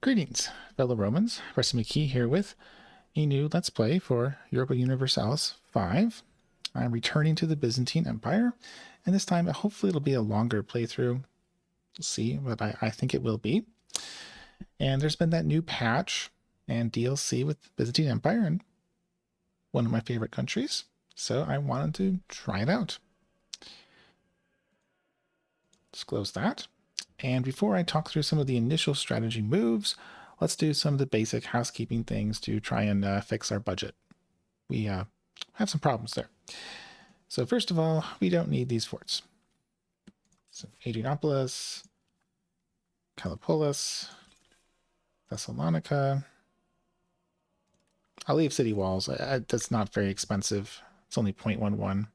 Greetings, fellow Romans. Preston McKee here with a new Let's Play for Europa Universalis 5. I'm returning to the Byzantine Empire, and this time hopefully it'll be a longer playthrough. We'll see, but I think it will be. And there's been that new patch and DLC with the Byzantine Empire, and one of my favorite countries, so I wanted to try it out. Let's close that. And before I talk through some of the initial strategy moves, let's do some of the basic housekeeping things to try and fix our budget. We have some problems there. So first of all, we don't need these forts. So Adrianopolis, Calipolis, Thessalonica. I'll leave city walls. That's not very expensive. It's only 0.11.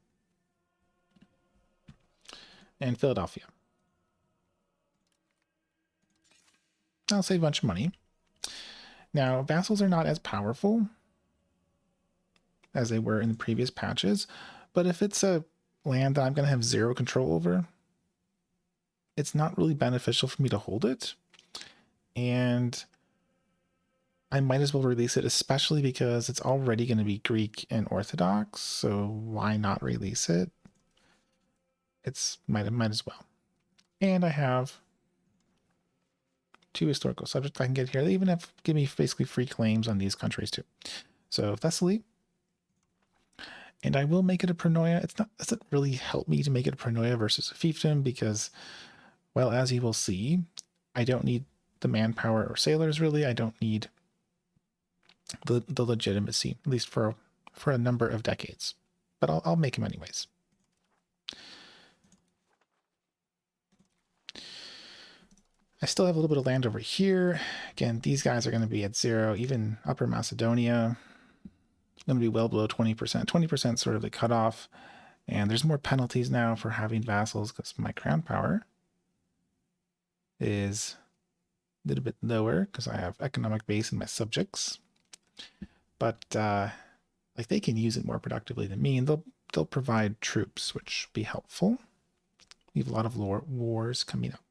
And Philadelphia. I'll save a bunch of money. Now, vassals are not as powerful as they were in the previous patches, but if it's a land that I'm going to have zero control over, it's not really beneficial for me to hold it. And I might as well release it, especially because it's already going to be Greek and Orthodox, so why not release it? It's might as well. And I have 2 historical subjects I can get here. They even give me basically free claims on these countries too. So Thessaly. And I will make it a pronoia. It doesn't really help me to make it a pronoia versus a fiefdom because, well, as you will see, I don't need the manpower or sailors really. I don't need the legitimacy, at least for a number of decades. But I'll make them anyways. I still have a little bit of land over here. Again, these guys are going to be at 0. Even Upper Macedonia going to be well below 20%. 20% sort of the cutoff. And there's more penalties now for having vassals because my crown power is a little bit lower because I have economic base in my subjects. But like they can use it more productively than me, and they'll provide troops, which will be helpful. We have a lot of wars coming up.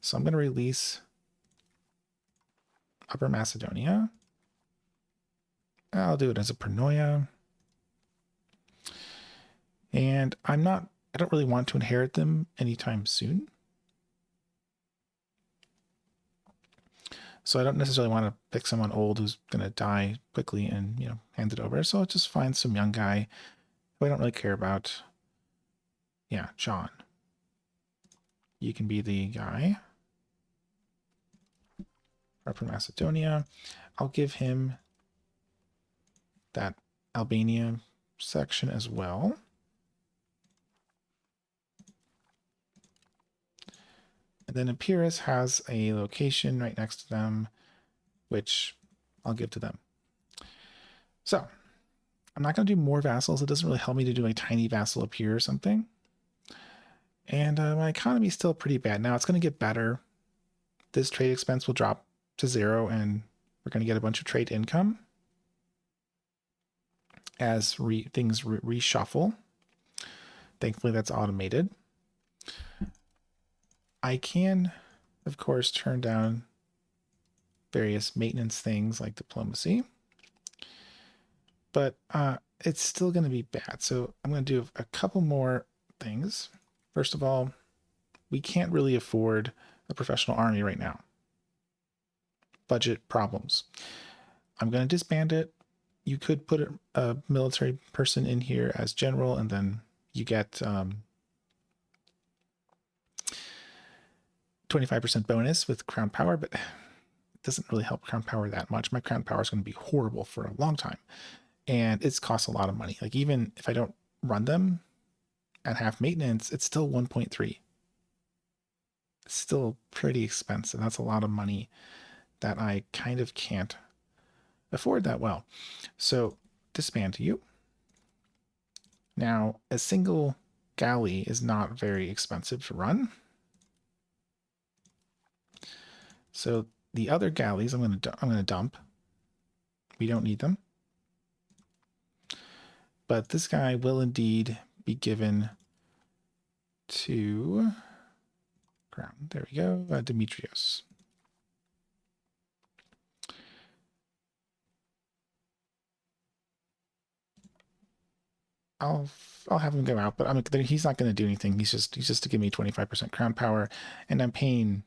So I'm going to release Upper Macedonia. I'll do it as a pronoia. And I don't really want to inherit them anytime soon. So I don't necessarily want to pick someone old who's going to die quickly and, hand it over. So I'll just find some young guy who I don't really care about. Yeah, John. You can be the guy. Upper Macedonia. I'll give him that Albania section as well. And then Epirus has a location right next to them, which I'll give to them. So I'm not going to do more vassals. It doesn't really help me to do a tiny vassal up here or something. And my economy is still pretty bad. Now it's going to get better. This trade expense will drop to 0, and we're going to get a bunch of trade income as things reshuffle. Thankfully, that's automated. I can, of course, turn down various maintenance things like diplomacy, but it's still going to be bad. So I'm going to do a couple more things. First of all, we can't really afford a professional army right now. Budget problems. I'm going to disband it. You could put a military person in here as general, and then you get 25% bonus with crown power, but it doesn't really help crown power that much. My crown power is going to be horrible for a long time, and it's costs a lot of money. Like even if I don't run them at half maintenance, it's still 1.3. It's still pretty expensive. That's a lot of money that I kind of can't afford that well. So disband you. Now, a single galley is not very expensive to run. So the other galleys I'm going to dump. We don't need them. But this guy will indeed be given to crown. There we go. Demetrios. I'll have him go out, but he's not going to do anything. He's just to give me 25% crown power, and I'm paying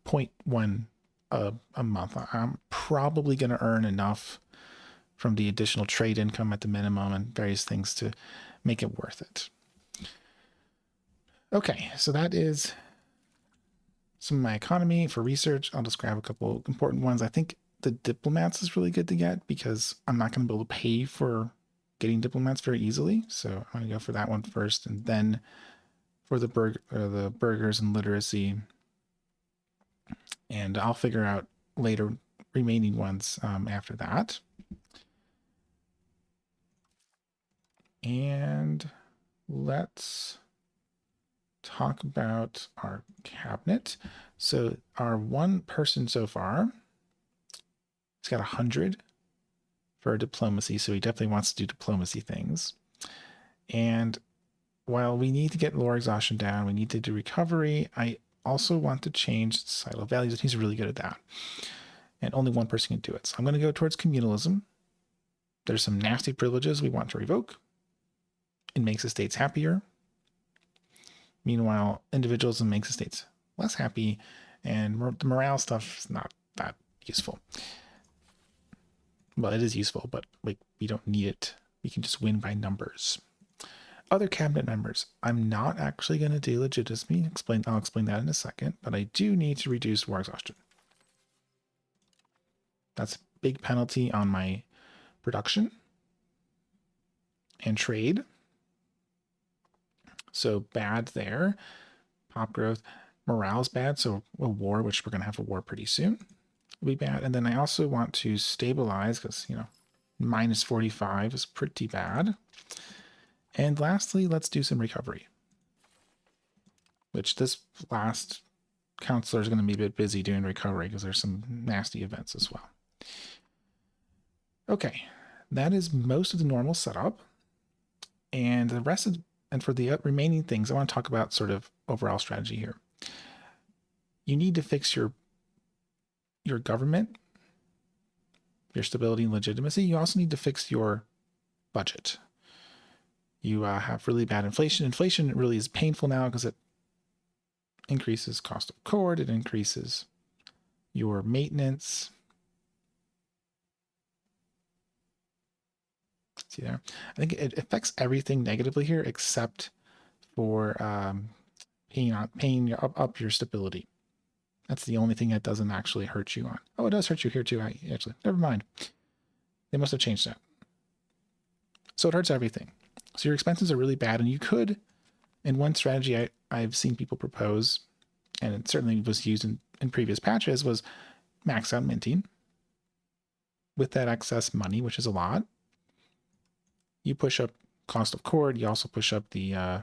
0.1 a month. I'm probably going to earn enough from the additional trade income at the minimum and various things to make it worth it. Okay, so that is some of my economy for research. I'll just grab a couple important ones. I think the diplomats is really good to get because I'm not going to be able to pay for getting diplomats very easily. So I'm going to go for that one first, and then for the burgers and literacy. And I'll figure out later remaining ones after that. And let's talk about our cabinet. So our one person so far, he's got 100 for diplomacy, so he definitely wants to do diplomacy things. And while we need to get lore exhaustion down, we need to do recovery, I also want to change societal values, and he's really good at that. And only one person can do it. So I'm going to go towards communalism. There's some nasty privileges we want to revoke. It makes the states happier. Meanwhile, individualism makes the states less happy, and the morale stuff is not that useful. Well, it is useful, but like we don't need it. We can just win by numbers. Other cabinet members. I'm not actually going to do legitimacy. I'll explain that in a second, but I do need to reduce war exhaustion. That's a big penalty on my production and trade. So bad there. Pop growth. Morale's bad, so a war, which we're going to have a war pretty soon, will be bad. And then I also want to stabilize because, minus 45 is pretty bad. And lastly, let's do some recovery, which this last counselor is going to be a bit busy doing recovery because there's some nasty events as well. Okay, that is most of the normal setup. And the rest of, and for the remaining things, I want to talk about sort of overall strategy here. You need to fix your government, your stability and legitimacy. You also need to fix your budget. You have really bad inflation. Inflation really is painful now because it increases cost of cord. It increases your maintenance. See there? I think it affects everything negatively here except for paying up your stability. That's the only thing that doesn't actually hurt you on. Oh, it does hurt you here too, actually. Never mind. They must have changed that. So it hurts everything. So your expenses are really bad, and you could, in one strategy I've seen people propose, and it certainly was used in previous patches, was max out minting. With that excess money, which is a lot, you push up cost of cord. You also push up the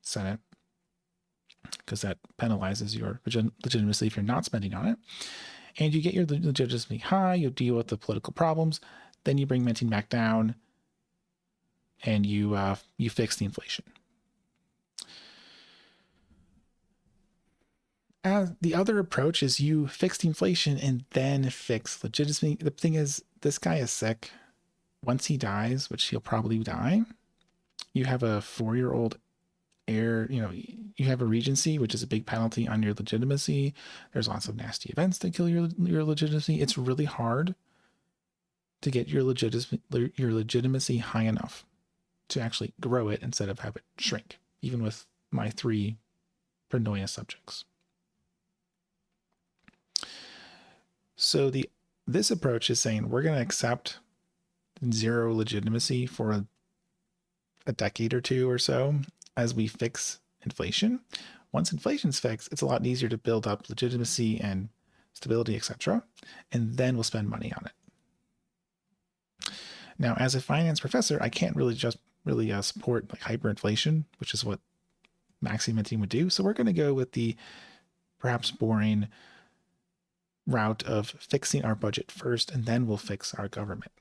Senate, because that penalizes your legitimacy if you're not spending on it. And you get your legitimacy high, you deal with the political problems, then you bring minting back down, and you fix the inflation. The other approach is you fix the inflation and then fix legitimacy. The thing is, this guy is sick. Once he dies, which he'll probably die, you have a 4-year-old heir. You have a regency, which is a big penalty on your legitimacy. There's lots of nasty events that kill your legitimacy. It's really hard to get your legitimacy high enough to actually grow it instead of have it shrink, even with my 3 Paranoia subjects. So this approach is saying we're going to accept 0 legitimacy for a decade or 2 or so as we fix inflation. Once inflation's fixed, it's a lot easier to build up legitimacy and stability, etc., and then we'll spend money on it. Now, as a finance professor, I can't really support like hyperinflation, which is what maxi minting would do. So we're going to go with the perhaps boring route of fixing our budget first, and then we'll fix our government.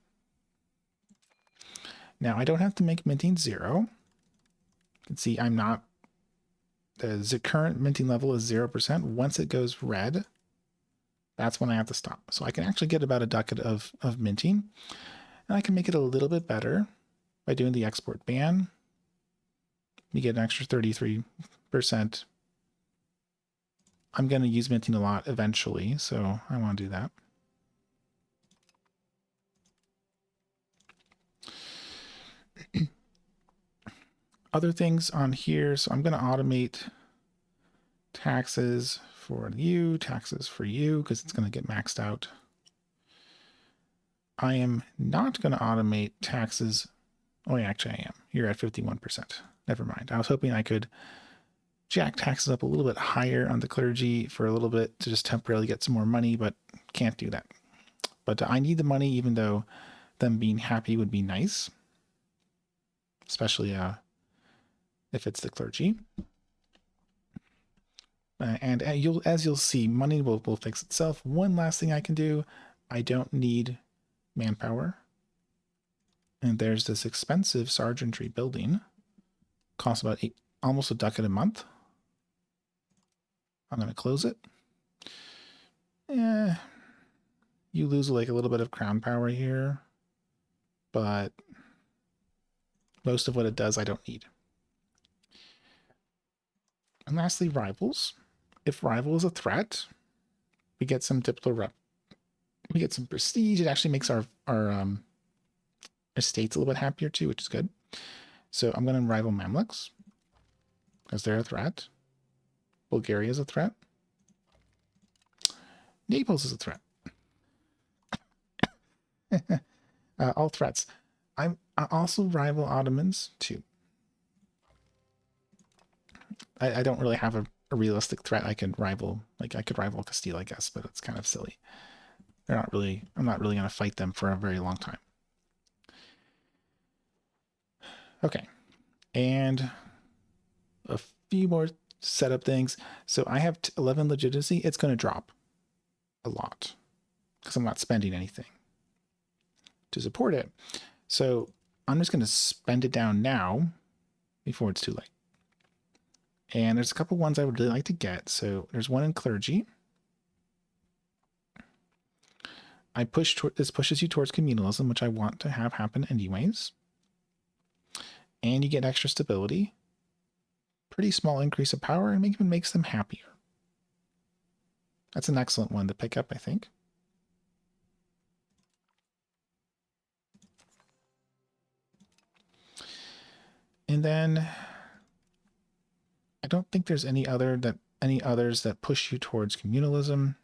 Now, I don't have to make minting 0. You can see I'm not, the current minting level is 0%. Once it goes red, that's when I have to stop. So I can actually get about a ducat of minting. And I can make it a little bit better by doing the export ban. You get an extra 33%. I'm going to use minting a lot eventually, so I want to do that. Other things on here, so I'm going to automate taxes for you, taxes for you, because it's going to get maxed out. I am not going to automate taxes. Oh, yeah, actually, I am. You're at 51%. Never mind. I was hoping I could jack taxes up a little bit higher on the clergy for a little bit to just temporarily get some more money, but can't do that. But I need the money, even though them being happy would be nice, especially if it's the clergy. And as you'll see, money will fix itself. One last thing I can do, I don't need manpower. And there's this expensive sergeantry building. Costs about almost a ducat a month. I'm going to close it. You lose like a little bit of crown power here, but most of what it does I don't need. And lastly, rivals. If rival is a threat, we get some we get some prestige. It actually makes our estates a little bit happier too, which is good. So I'm going to rival Mamluks because they're a threat. Bulgaria is a threat. Naples is a threat. All threats. I also rival Ottomans too. I don't really have a realistic threat I could rival. Like I could rival Castile, I guess, but it's kind of silly. They're not really. I'm not really going to fight them for a very long time. Okay, and a few more setup things. So I have 11 legitimacy. It's going to drop a lot because I'm not spending anything to support it. So I'm just going to spend it down now before it's too late. And there's a couple ones I would really like to get. So there's one in clergy. This pushes you towards communalism, which I want to have happen anyways. And you get extra stability. Pretty small increase of power, and even makes them happier. That's an excellent one to pick up, I think. And then I don't think there's any others that push you towards communalism.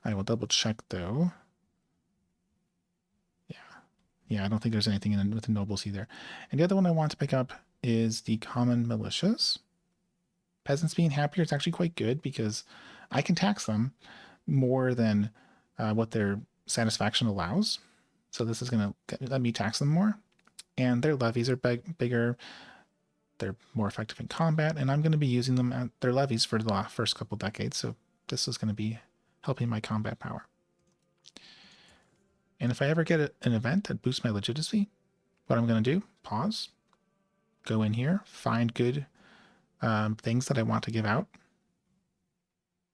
I will double check though. Yeah, I don't think there's anything with the nobles either. And the other one I want to pick up is the common militias. Peasants being happier is actually quite good because I can tax them more than what their satisfaction allows. So this is going to let me tax them more. And their levies are bigger. They're more effective in combat, and I'm going to be using them at their levies for the first couple decades. So this is going to be helping my combat power. And if I ever get an event that boosts my legitimacy, what I'm going to do, pause, go in here, find good things that I want to give out.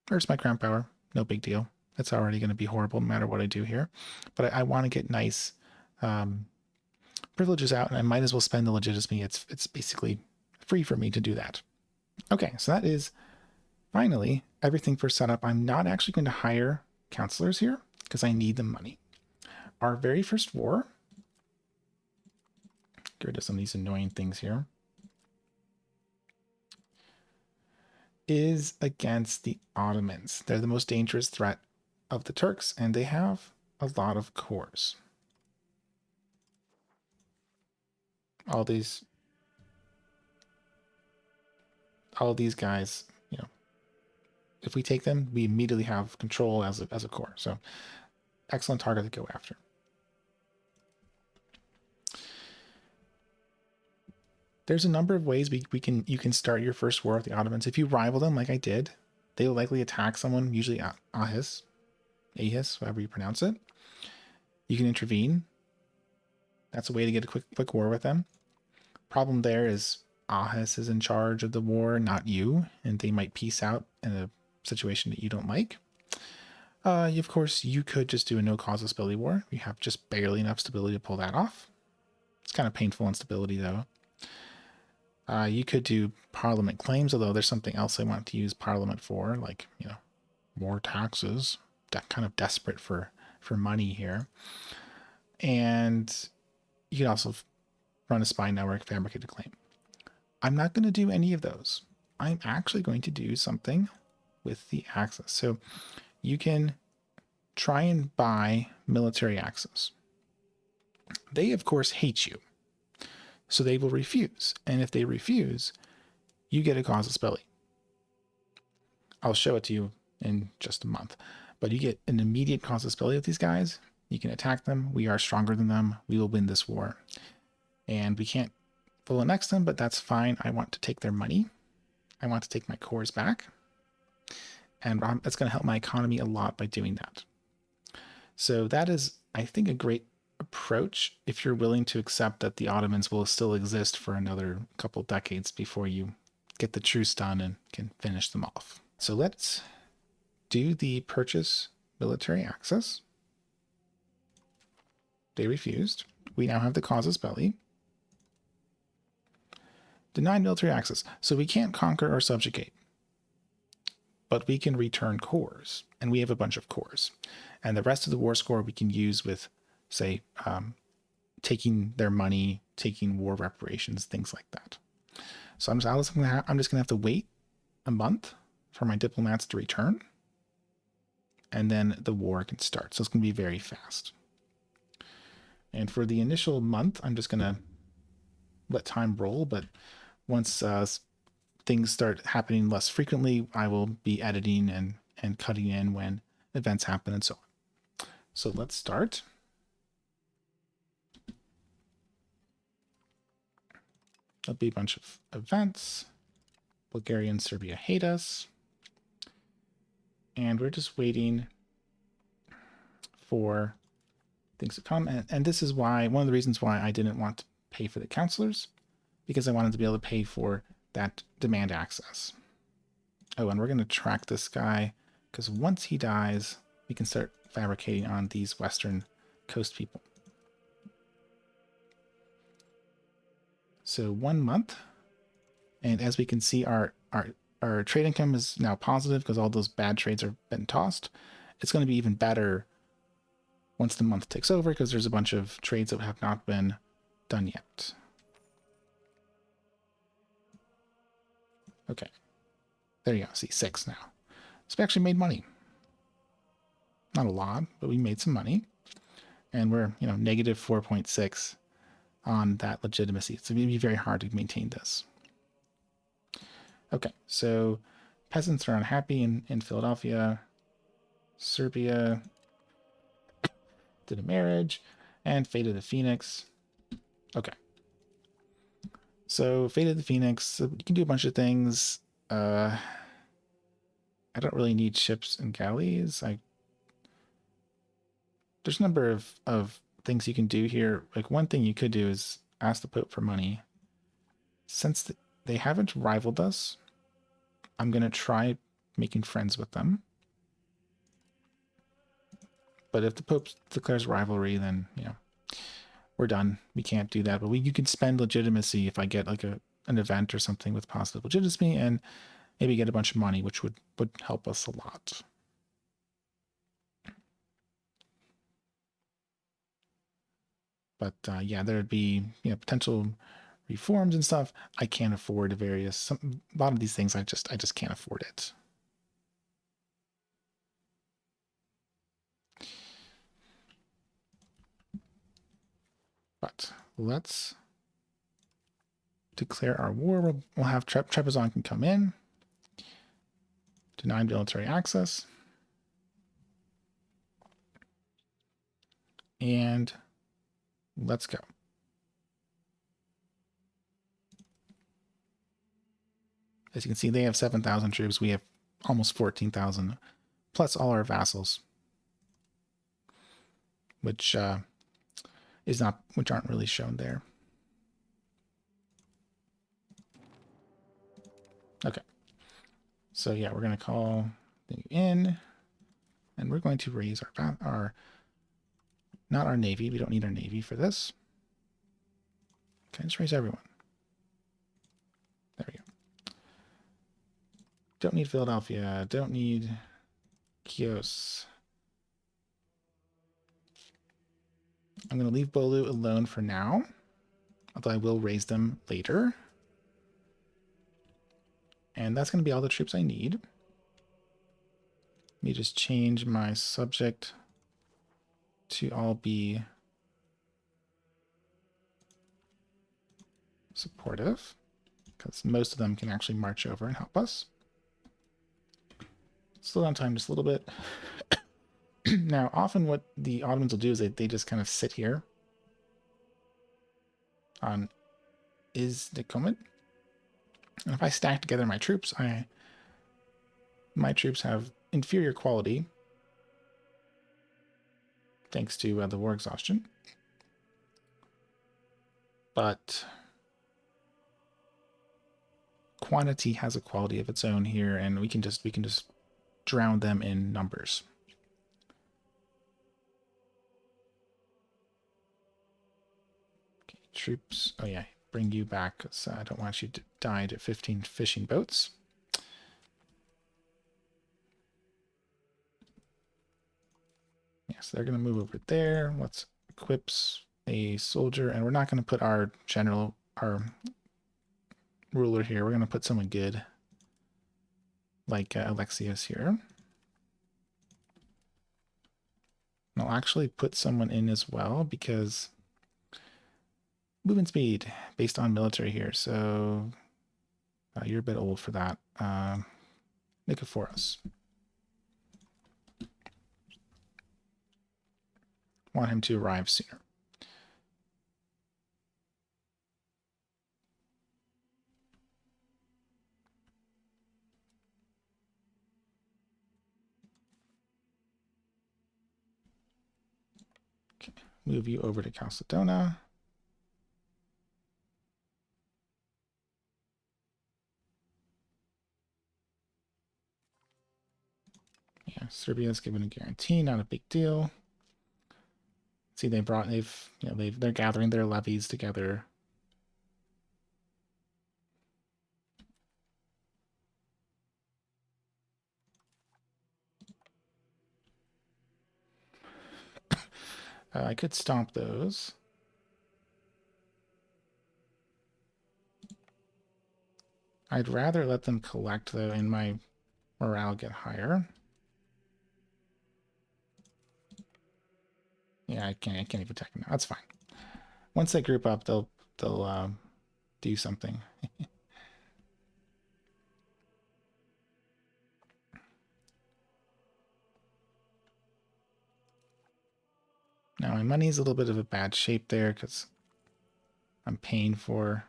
There's my crown power. No big deal. It's already going to be horrible no matter what I do here. But I want to get nice privileges out, and I might as well spend the legitimacy. It's basically free for me to do that. Okay, so that is finally everything for setup. I'm not actually going to hire counselors here because I need the money. Our very first war, get rid of some of these annoying things here, is against the Ottomans. They're the most dangerous threat of the Turks, and they have a lot of cores. All these guys, you know, if we take them, we immediately have control as a core. So excellent target to go after. There's a number of ways you can start your first war with the Ottomans. If you rival them like I did, they will likely attack someone, usually Ahis, however you pronounce it. You can intervene. That's a way to get a quick war with them. Problem there is Ahis is in charge of the war, not you, and they might peace out in a situation that you don't like. Of course, you could just do a no-cause stability war. You have just barely enough stability to pull that off. It's kind of painful instability, though. You could do parliament claims, although there's something else I want to use parliament for, like, you know, more taxes. Kind of desperate for money here. And you could also run a spy network fabricated claim. I'm not going to do any of those. I'm actually going to do something with the access. So you can try and buy military access. They, of course, hate you. So they will refuse. And if they refuse, you get a causeless belly. I'll show it to you in just a month. But you get an immediate causeless belly with these guys. You can attack them. We are stronger than them. We will win this war. And we can't full annex them, but that's fine. I want to take their money. I want to take my cores back. And that's going to help my economy a lot by doing that. So that is, I think, a great approach if you're willing to accept that the Ottomans will still exist for another couple decades before you get the truce done and can finish them off. So let's do the purchase military access. They refused. We now have the causus belli. Denied military access. So we can't conquer or subjugate, but we can return cores, and we have a bunch of cores. And the rest of the war score we can use with, say, taking their money, taking war reparations, things like that. So I'm just going to have to wait a month for my diplomats to return, and then the war can start. So it's going to be very fast. And for the initial month, I'm just going to let time roll, but once things start happening less frequently, I will be editing and cutting in when events happen and so on. So let's start. There'll be a bunch of events. Bulgaria and Serbia hate us. And we're just waiting for things to come. And this is why, one of the reasons why I didn't want to pay for the counselors, because I wanted to be able to pay for that demand access. Oh, and we're going to track this guy, because once he dies, we can start fabricating on these Western coast people. So 1 month. And as we can see, our trade income is now positive because all those bad trades have been tossed. It's going to be even better once the month takes over because there's a bunch of trades that have not been done yet. Okay. There you go. See, 6 now. So we actually made money. Not a lot, but we made some money. And we're, negative 4.6 on that legitimacy. So it'd be very hard to maintain this. Okay, so peasants are unhappy in Philadelphia. Serbia did a marriage, and Fate of the Phoenix. Okay. So Fate of the Phoenix, you can do a bunch of things. I don't really need ships and galleys. There's a number of things you can do here. Like one thing you could do is ask the Pope for money. Since they haven't rivaled us, I'm going to try making friends with them. But if the Pope declares rivalry, then, we're done. We can't do that. But you can spend legitimacy if I get like an event or something with positive legitimacy and maybe get a bunch of money, which would help us a lot. But yeah, there'd be potential reforms and stuff. I can't afford a lot of these things. I just can't afford it. But let's declare our war. We'll have Trebizond can come in. Denied military access. And let's go. As you can see, they have 7,000 troops. We have almost 14,000, plus all our vassals, which aren't really shown there. Okay. So yeah, we're gonna call in. And we're going to raise our not our navy. We don't need our navy for this. Okay, let's raise everyone. There we go. Don't need Philadelphia. Don't need Chios. I'm going to leave Bolu alone for now, although I will raise them later. And that's going to be all the troops I need. Let me just change my subject to all be supportive, because most of them can actually march over and help us. Slow down time just a little bit. Now, often what the Ottomans will do is they just kind of sit here on Iznikomit. And if I stack together my troops, my troops have inferior quality thanks to the war exhaustion. But quantity has a quality of its own here, and we can just drown them in numbers. Okay, troops. Oh yeah, bring you back, because I don't want you to die to 15 fishing boats. Yes, they're going to move over there. Let's equip a soldier, and we're not going to put our general, our ruler here. We're going to put someone good, like Alexios here. And I'll actually put someone in as well, because movement speed based on military here. So you're a bit old for that. Nicephorus. Want him to arrive sooner. Okay. Move you over to Chalcedona. Yeah, Serbia's given a guarantee, not a big deal. See, they're gathering their levies together. I could stomp those. I'd rather let them collect, though, and my morale get higher. Yeah, I can't even attack them now. That's fine. Once they group up, they'll do something. Now my money's a little bit of a bad shape there because I'm paying for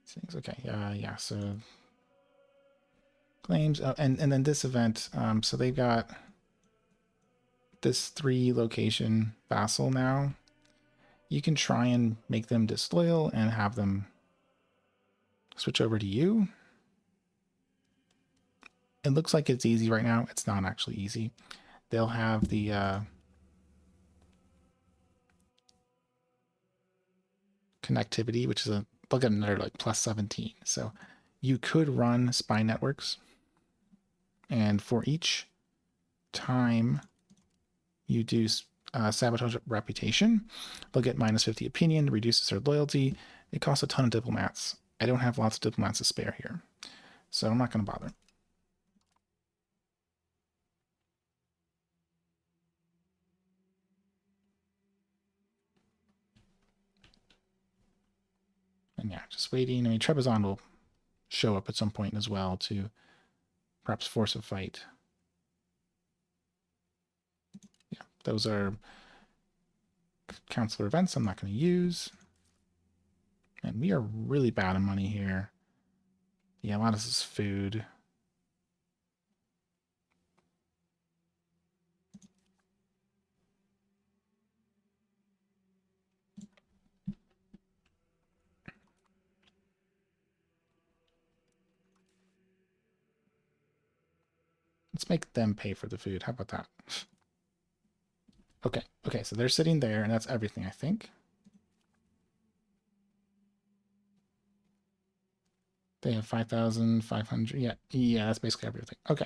things. Okay, yeah. So claims, and then this event. So they've got this 3 location vassal now. You can try and make them disloyal and have them switch over to you. It looks like it's easy right now. It's not actually easy. They'll have the connectivity, which is they'll get another like plus 17. So you could run spy networks, and for each time you do sabotage reputation, they'll get minus 50 opinion, reduces their loyalty. It costs a ton of diplomats. I don't have lots of diplomats to spare here, so I'm not going to bother. And yeah, just waiting. I mean, Trebizond will show up at some point as well to perhaps force a fight. Yeah, those are counselor events I'm not going to use. And we are really bad on money here. Yeah, a lot of this is food. Let's make them pay for the food. How about that? Okay, okay, so they're sitting there, and that's everything, I think. They have 5,500. Yeah, yeah, that's basically everything. Okay.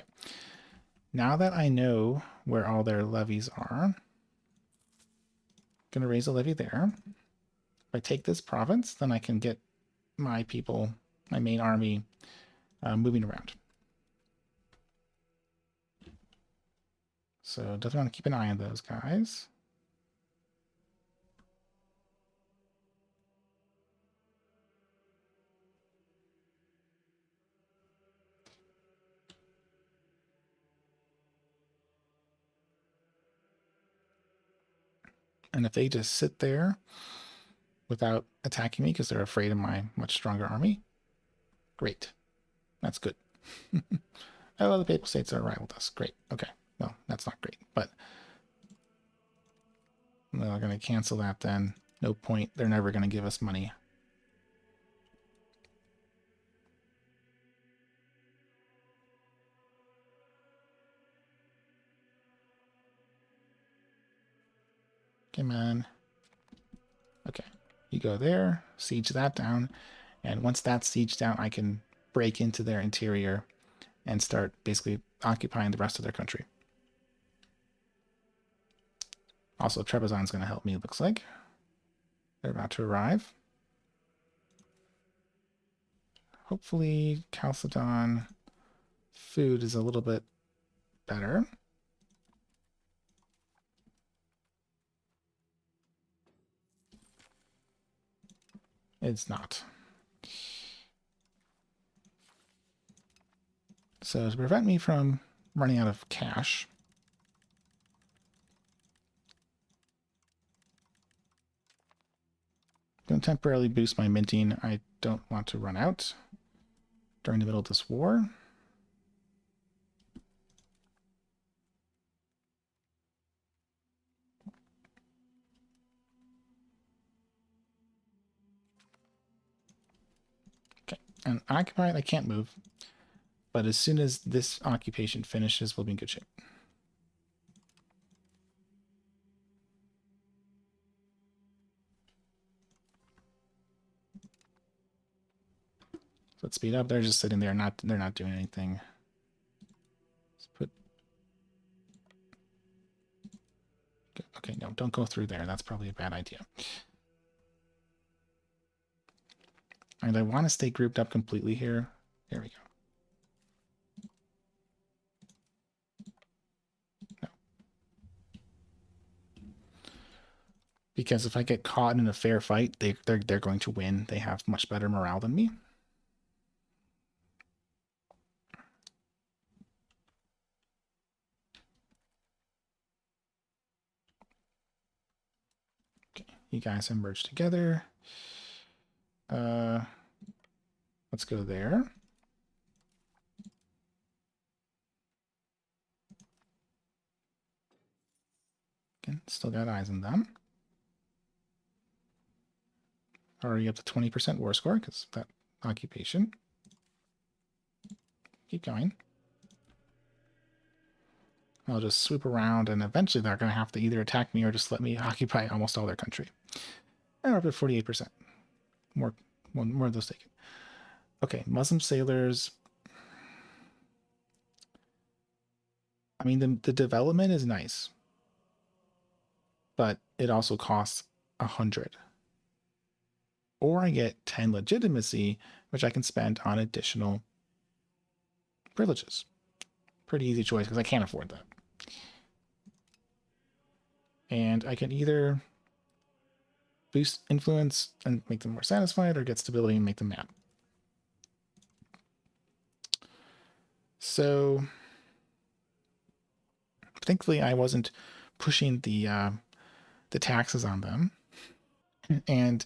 Now that I know where all their levies are, I'm going to raise a levy there. If I take this province, then I can get my people, my main army, moving around. So definitely want to keep an eye on those guys. And if they just sit there without attacking me because they're afraid of my much stronger army, great. That's good. Oh, the Papal States are right with us. Great. Okay. No, that's not great. But we're going to cancel that then. No point. They're never going to give us money. Come on. Okay. You go there, siege that down. And once that's sieged down, I can break into their interior and start basically occupying the rest of their country. Also, Trebizond's going to help me, it looks like. They're about to arrive. Hopefully, Chalcedon food is a little bit better. It's not. So to prevent me from running out of cash, I'm going to temporarily boost my minting. I don't want to run out during the middle of this war. Okay, and occupied, I can't move. But as soon as this occupation finishes, we'll be in good shape. So let's speed up. They're just sitting there, they're not doing anything. Let's put. Okay, no, don't go through there. That's probably a bad idea. And I want to stay grouped up completely here. There we go. No. Because if I get caught in a fair fight, they're going to win. They have much better morale than me. Okay, you guys have merged together. Let's go there. Again, still got eyes on them. Already up to 20% war score because that occupation. Keep going. I'll just swoop around, and eventually they're going to have to either attack me or just let me occupy almost all their country. And we're up to 48%. More of those taken. Okay, Muslim sailors. I mean, the development is nice, but it also costs 100. Or I get 10 legitimacy, which I can spend on additional privileges. Pretty easy choice because I can't afford that. And I can either boost influence and make them more satisfied or get stability and make them mad. So thankfully I wasn't pushing the taxes on them. And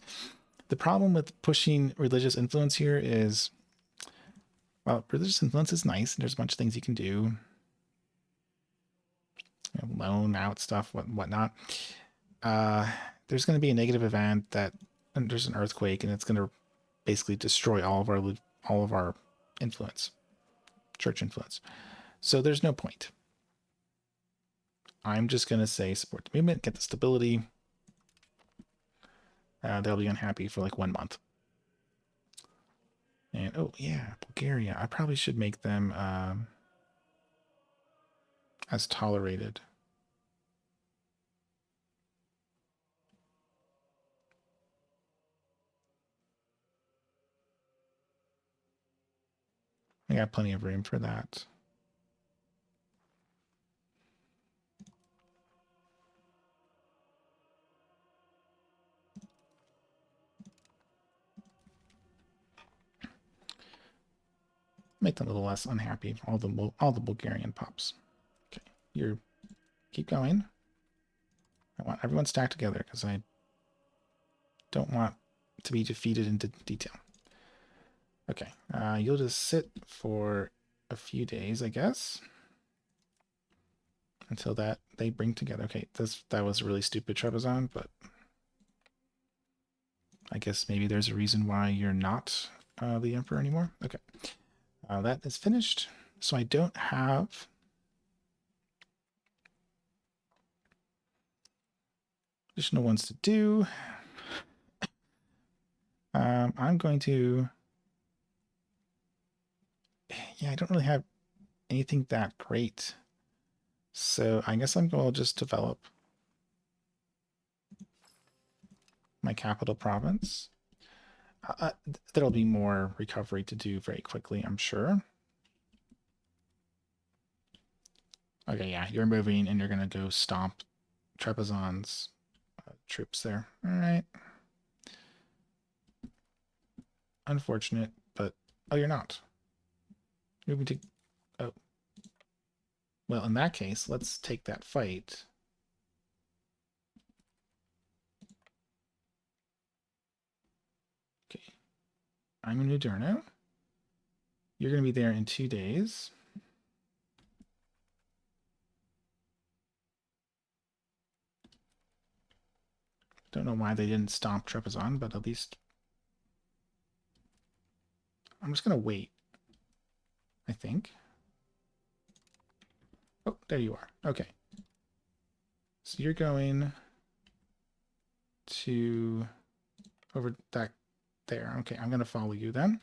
the problem with pushing religious influence here is, well, religious influence is nice. There's a bunch of things you can do. You know, loan out stuff, whatnot. There's going to be a negative event that there's an earthquake, and it's going to basically destroy all of our influence, church influence. So there's no point. I'm just going to say support the movement, get the stability. They'll be unhappy for like 1 month. And oh yeah, Bulgaria. I probably should make them as tolerated. I got plenty of room for that. Make them a little less unhappy. All the Bulgarian pops. Okay, you're keep going. I want everyone stacked together because I don't want to be defeated into detail. Okay, you'll just sit for a few days, I guess, until that they bring together. Okay, that was a really stupid Trebizond, but I guess maybe there's a reason why you're not the emperor anymore. Okay, that is finished. So I don't have additional ones to do. I'm going to. Yeah, I don't really have anything that great. So I guess I'm going to just develop my capital province. There'll be more recovery to do very quickly, I'm sure. Okay, yeah, you're moving and you're going to go stomp Trebizond's troops there. All right. Unfortunate, but... Oh, you're not. You're moving to... Oh. Well, in that case, let's take that fight. Okay. I'm in Muderno. You're going to be there in 2 days. Don't know why they didn't stomp Trebizond, but at least... I'm just going to wait, I think. Oh, there you are. Okay. So you're going to over that there. Okay, I'm going to follow you then.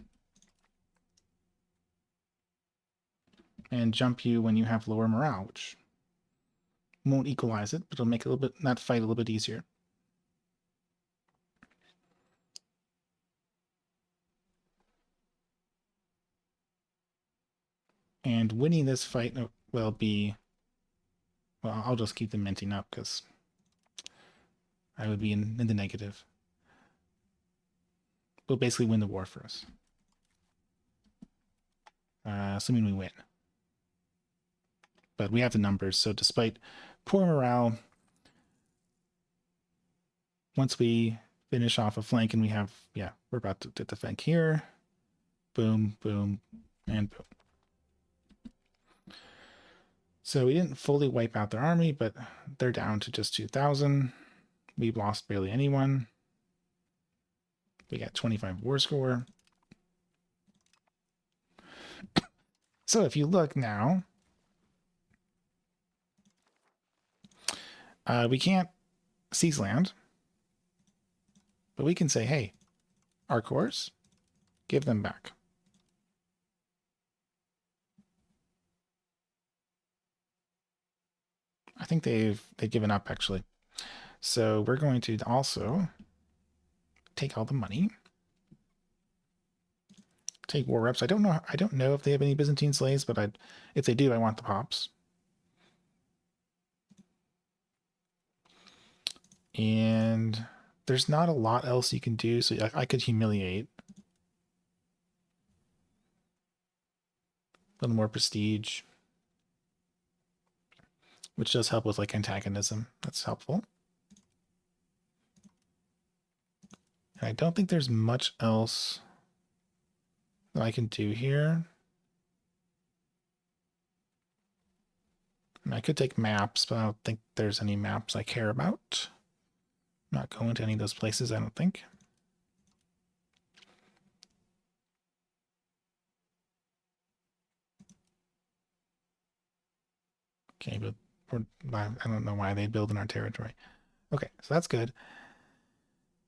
And jump you when you have lower morale, which won't equalize it, but it'll make it a little bit, that fight a little bit easier. And winning this fight will be, well, I'll just keep them minting up because I would be in the negative. We'll basically win the war for us. Assuming we win. But we have the numbers, so despite poor morale, once we finish off a flank and we have, yeah, we're about to get the flank here. Boom, boom, and boom. So we didn't fully wipe out their army, but they're down to just 2,000. We've lost barely anyone. We got 25 war score. So if you look now, we can't seize land, but we can say, hey, our cores, give them back. I think they've given up actually. So we're going to also take all the money. Take war reps. I don't know if they have any Byzantine slaves, but if they do, I want the pops. And there's not a lot else you can do, so I could humiliate. A little more prestige, which does help with like antagonism. That's helpful. And I don't think there's much else that I can do here. I could take maps, but I don't think there's any maps I care about. I'm not going to any of those places, I don't think. Okay, but I don't know why they build in our territory. Okay, so that's good.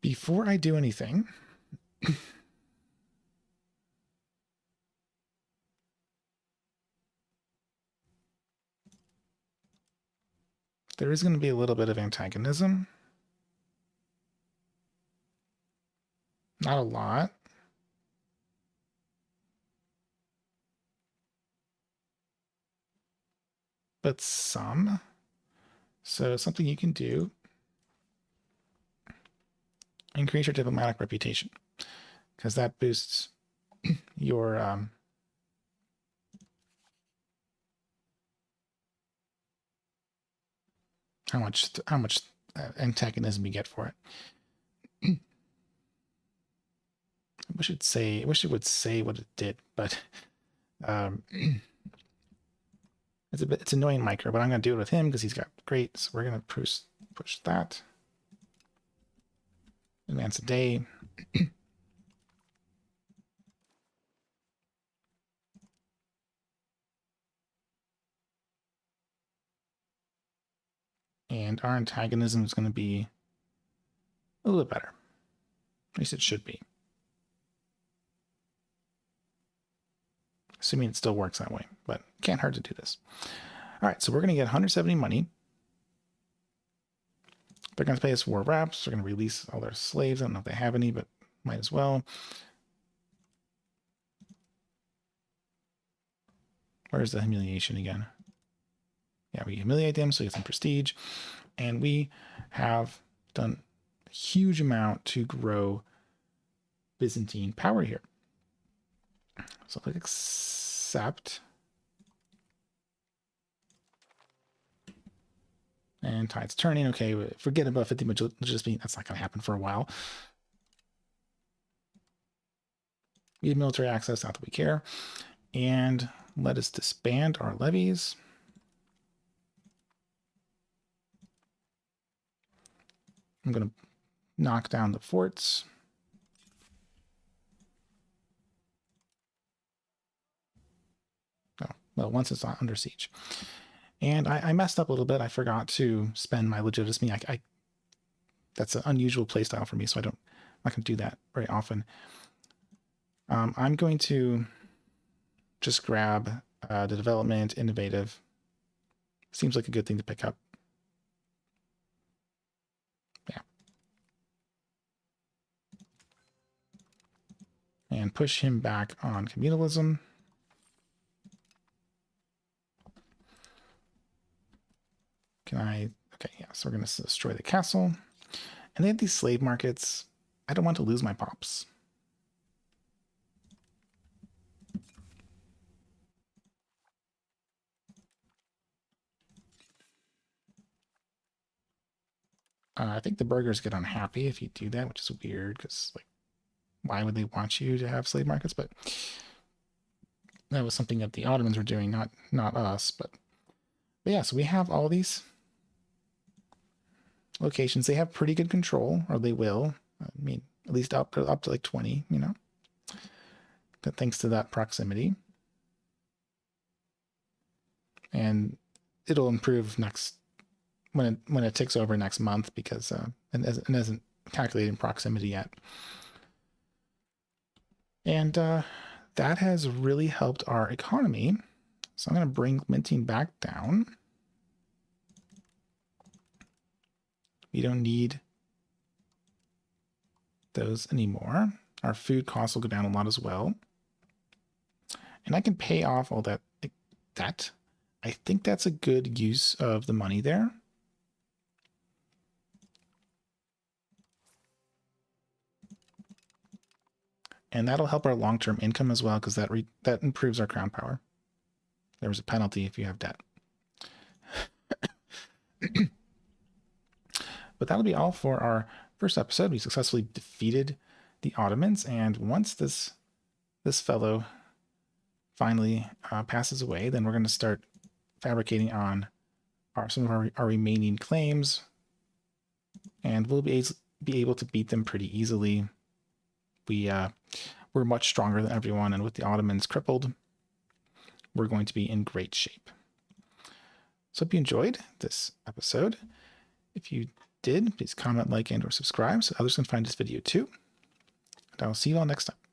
Before I do anything, there is going to be a little bit of antagonism. Not a lot. But some. So something you can do, increase your diplomatic reputation, because that boosts your how much antagonism you get for it. I wish it would say what it did, but it's annoying micro, but I'm going to do it with him because he's got great. So we're going to push that. Advance a day. And our antagonism is going to be a little bit better. At least it should be. Assuming it still works that way, but can't hurt to do this. All right, so we're going to get 170 money. They're going to pay us war wraps. They're going to release all their slaves. I don't know if they have any, but might as well. Where's the humiliation again? Yeah, we humiliate them, so we get some prestige. And we have done a huge amount to grow Byzantine power here. So click accept. And tide's turning. Okay, forget about 50 legitimacy. That's not going to happen for a while. We have military access, not that we care. And let us disband our levies. I'm going to knock down the forts. Oh, well, once it's not under siege. And I messed up a little bit. I forgot to spend my legitimacy. That's an unusual playstyle for me, so I'm not going to do that very often. I'm going to just grab the development, innovative. Seems like a good thing to pick up. Yeah. And push him back on communalism. Okay, yeah, so we're going to destroy the castle. And they have these slave markets. I don't want to lose my pops. I think the burghers get unhappy if you do that, which is weird because, like, why would they want you to have slave markets? But that was something that the Ottomans were doing, not us. But yeah, so we have all these locations. They have pretty good control, or they will. I mean, at least up to like 20, you know. But thanks to that proximity, and it'll improve next when it takes over next month because it isn't calculated in proximity yet. And that has really helped our economy. So I'm going to bring minting back down. We don't need those anymore. Our food costs will go down a lot as well. And I can pay off all that debt. I think that's a good use of the money there. And that'll help our long-term income as well because that improves our crown power. There was a penalty if you have debt. But that'll be all for our first episode. We successfully defeated the Ottomans, and once this fellow finally passes away, then we're going to start fabricating on some of our remaining claims, and we'll be able to beat them pretty easily. We're much stronger than everyone, and with the Ottomans crippled, we're going to be in great shape. So hope you enjoyed this episode. If you did, please comment, like, and or subscribe so others can find this video too. And I will see you all next time.